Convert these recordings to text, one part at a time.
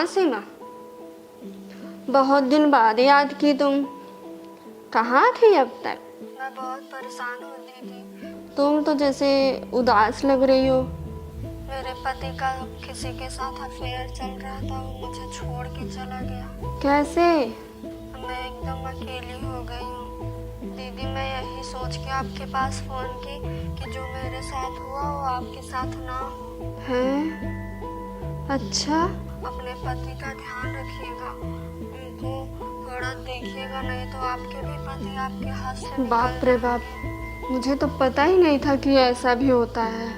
हाँ सीमा, बहुत दिन बाद याद की तुम। कहाँ थी अब तक? मैं बहुत परेशान हो रही थी। तुम तो जैसे उदास लग रही हो। मेरे पति का किसी के साथ अफेयर चल रहा था, वो मुझे छोड़ के चला गया। कैसे? मैं एकदम अकेली हो गई हूँ। दीदी, मैं यही सोच के आपके पास फोन की कि जो मेरे साथ हुआ वो आपके साथ ना हो। हैं? अच्छा। अपने पति का ध्यान रखिएगा, उनको थोड़ा देखिएगा, नहीं तो आपके भी पति आपके हाथ से निकल बाप रे बाप, मुझे तो पता ही नहीं था कि ऐसा भी होता है।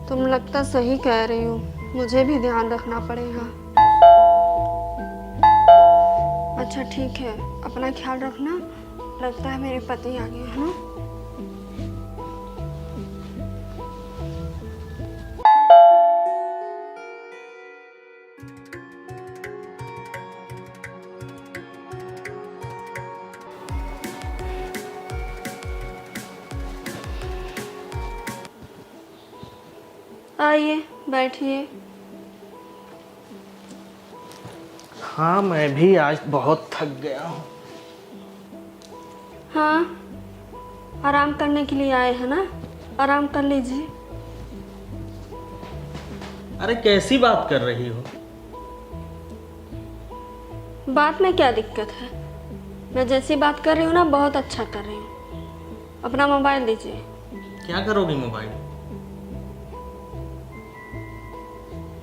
तुम लगता सही कह रही हो, मुझे भी ध्यान रखना पड़ेगा। अच्छा ठीक है, अपना ख्याल रखना। लगता है मेरे पति आ गए हैं। आइए बैठिए। हाँ, मैं भी आज बहुत थक गया हूँ। हाँ, आराम करने के लिए आए हैं ना, आराम कर लीजिए। अरे कैसी बात कर रही हो? बात में क्या दिक्कत है? मैं जैसी बात कर रही हूँ ना, बहुत अच्छा कर रही हूँ। अपना मोबाइल दीजिए। क्या करोगी मोबाइल?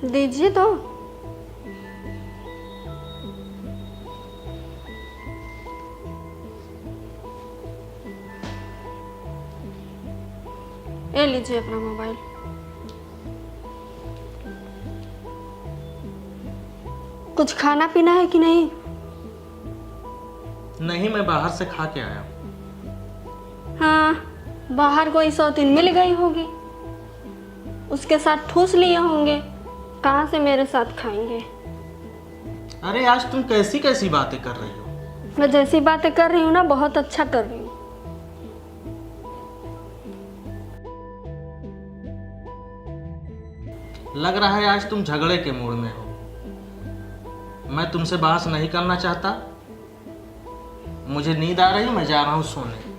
दीजिए तो। ये लीजिए अपना मोबाइल। कुछ खाना पीना है कि नहीं? नहीं, मैं बाहर से खा के आया हूँ। हाँ, बाहर कोई सौतीन मिल गई होगी, उसके साथ ठूस लिए होंगे। कहाँ से मेरे साथ खाएंगे? अरे आज तुम कैसी कैसी बातें कर रही हो? मैं जैसी बातें कर रही हूँ ना, बहुत अच्छा कर रही हूँ। लग रहा है आज तुम झगड़े के मूड में हो। मैं तुमसे बहस नहीं करना चाहता। मुझे नींद आ रही, मैं जा रहा हूँ सोने।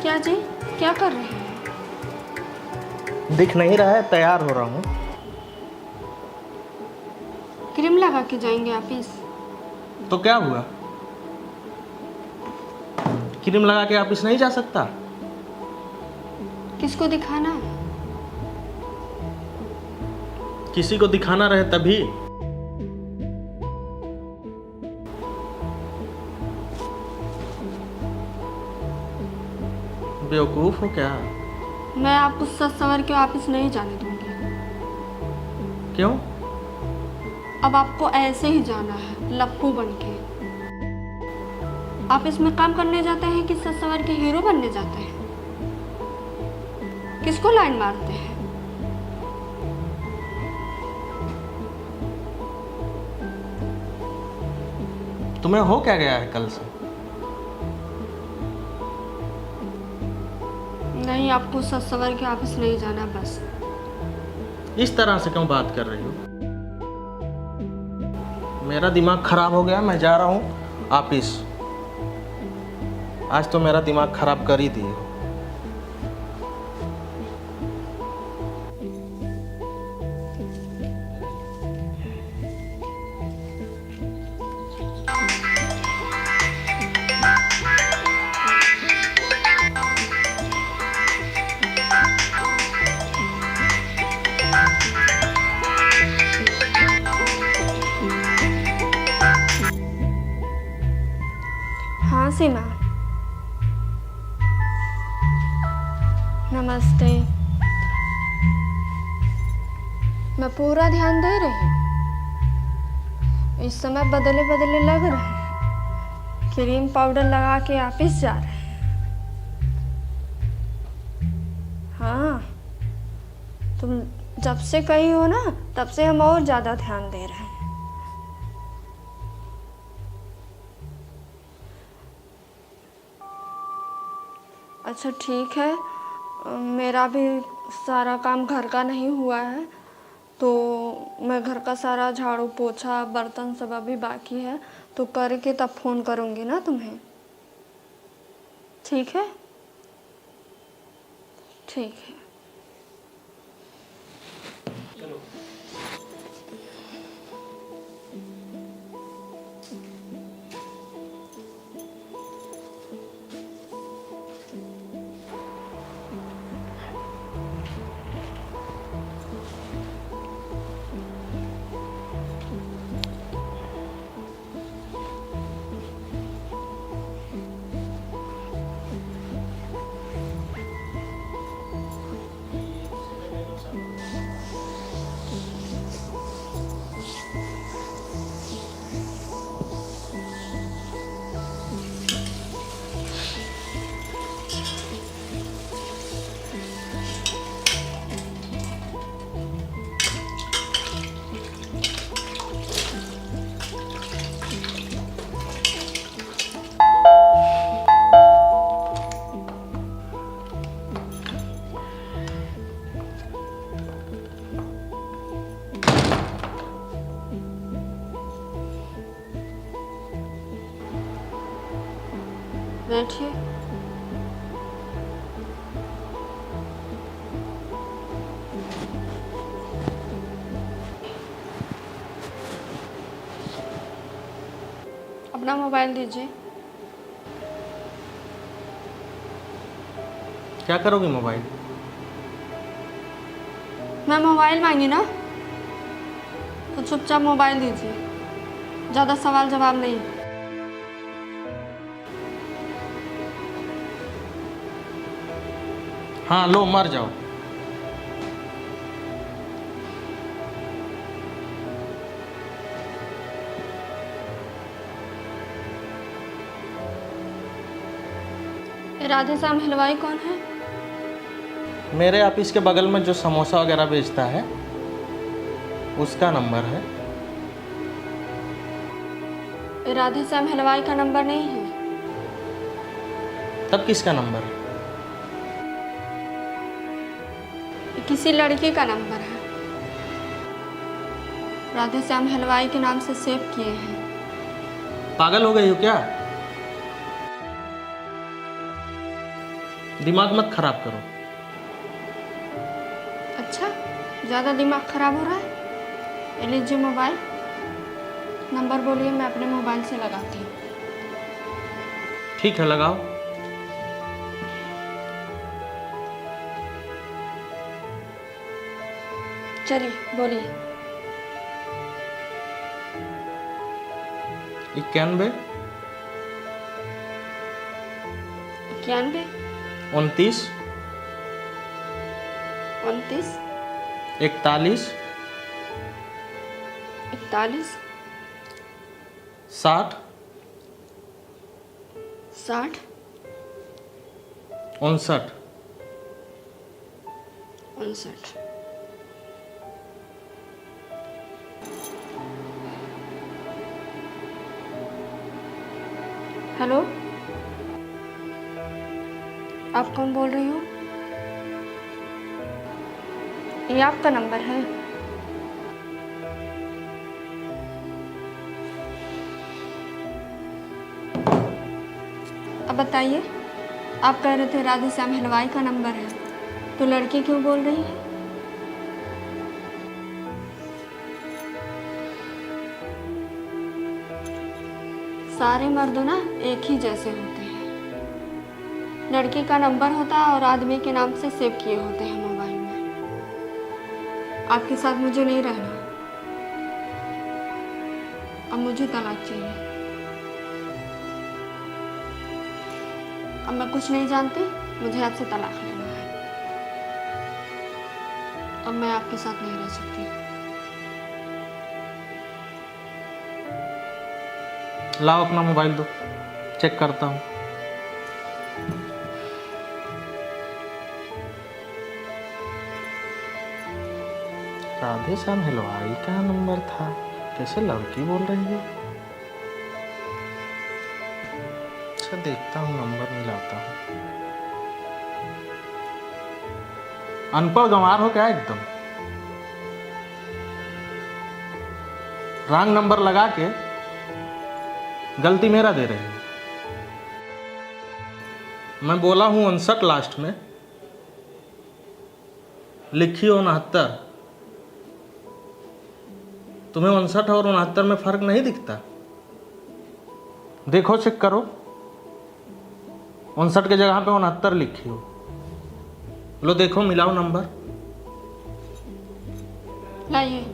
क्या जी, क्या कर रहे हैं? दिख नहीं रहा है, तैयार हो रहा हूँ। क्रीम लगा के जाएंगे ऑफिस? तो क्या हुआ? क्रीम लगा के ऑफिस नहीं जा सकता? किसको दिखाना है? किसी को दिखाना रहे तभी। बेवकूफ हो क्या? मैं आपको सच सवर के ऑफिस नहीं जाने दूंगी। क्यों? अब आपको ऐसे ही जाना है, लप्पू बन के। ऑफिस में काम करने जाते हैं कि सच सवर के हीरो बनने जाते हैं? किसको लाइन मारते हैं? तुम्हें हो क्या गया है कल से? नहीं, आपको सच सवर के ऑफिस नहीं जाना बस। इस तरह से क्यों बात कर रही हो? मेरा दिमाग खराब हो गया, मैं जा रहा हूँ ऑफिस। आज तो मेरा दिमाग खराब कर ही दिए। हाँ सीमा, नमस्ते। मैं पूरा ध्यान दे रही हूँ। इस समय बदले बदले लग रहे हैं। क्रीम पाउडर लगा के ऑफिस जा रहे हैं? हाँ, तुम जब से कही हो ना तब से हम और ज़्यादा ध्यान दे रहे हैं। अच्छा ठीक है, मेरा भी सारा काम घर का नहीं हुआ है, तो मैं घर का सारा झाड़ू पोछा बर्तन सब अभी बाकी है, तो करके तब फ़ोन करूँगी ना तुम्हें। ठीक है, ठीक है। बैठिए। अपना मोबाइल दीजिए। क्या करोगी मोबाइल? मैं मोबाइल मांगी ना, तो चुपचाप मोबाइल दीजिए, ज़्यादा सवाल जवाब नहीं। हाँ लो, मर जाओ। राधे श्याम हलवाई कौन है? मेरे ऑफिस के बगल में जो समोसा वगैरह बेचता है उसका नंबर है। राधे श्याम हलवाई का नंबर नहीं है। तब किसका नंबर है? किसी लड़की का नंबर है, राधे श्याम हलवाई के नाम से सेव किए हैं। पागल हो गई हो क्या? दिमाग मत खराब करो। अच्छा, ज़्यादा दिमाग खराब हो रहा है? ये लीजिए मोबाइल, नंबर बोलिए, मैं अपने मोबाइल से लगाती हूँ। ठीक है, लगाओ। चलिए बोलिए। 91 91 29 29 41 41 60 60 59। 59। हेलो, आप कौन बोल रही हो? ये आपका नंबर है? अब बताइए, आप कह रहे थे राधे श्याम हलवाई का नंबर है, तो लड़की क्यों बोल रही है? सारे मर्द ना एक ही जैसे होते हैं। लड़की का नंबर होता है और आदमी के नाम से सेव किए होते हैं मोबाइल में। आपके साथ मुझे नहीं रहना, अब मुझे तलाक चाहिए। अब मैं कुछ नहीं जानती, मुझे आपसे तलाक लेना है। अब मैं आपके साथ नहीं रह सकती। लाओ अपना मोबाइल दो। चेक करता हूँ। राधे श्याम हलवाई का नंबर था, कैसे लड़की बोल रही है। अच्छा देखता हूँ, नंबर मिलाता हूँ। अनपढ़ गंवार हो क्या एकदम, रॉन्ग नंबर लगा के गलती मेरा दे रहे हो। मैं बोला हूँ 59 लास्ट में, लिखी 69। तुम्हें 59 और 69 में फर्क नहीं दिखता? देखो, चेक करो, 59 की जगह पे 69 लिखी हो। लो देखो, मिलाओ नंबर। लाइए।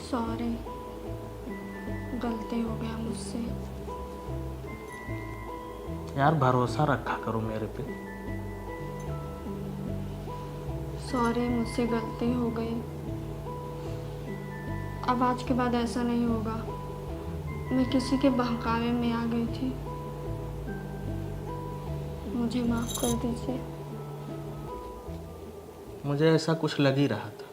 सॉरी, गलती हो गया मुझसे। यार भरोसा रखा करो मेरे पे। सॉरी, मुझसे गलती हो गई। अब आज के बाद ऐसा नहीं होगा। मैं किसी के बहकावे में आ गई थी, मुझे माफ कर दीजिए। मुझे ऐसा कुछ लग ही रहा था।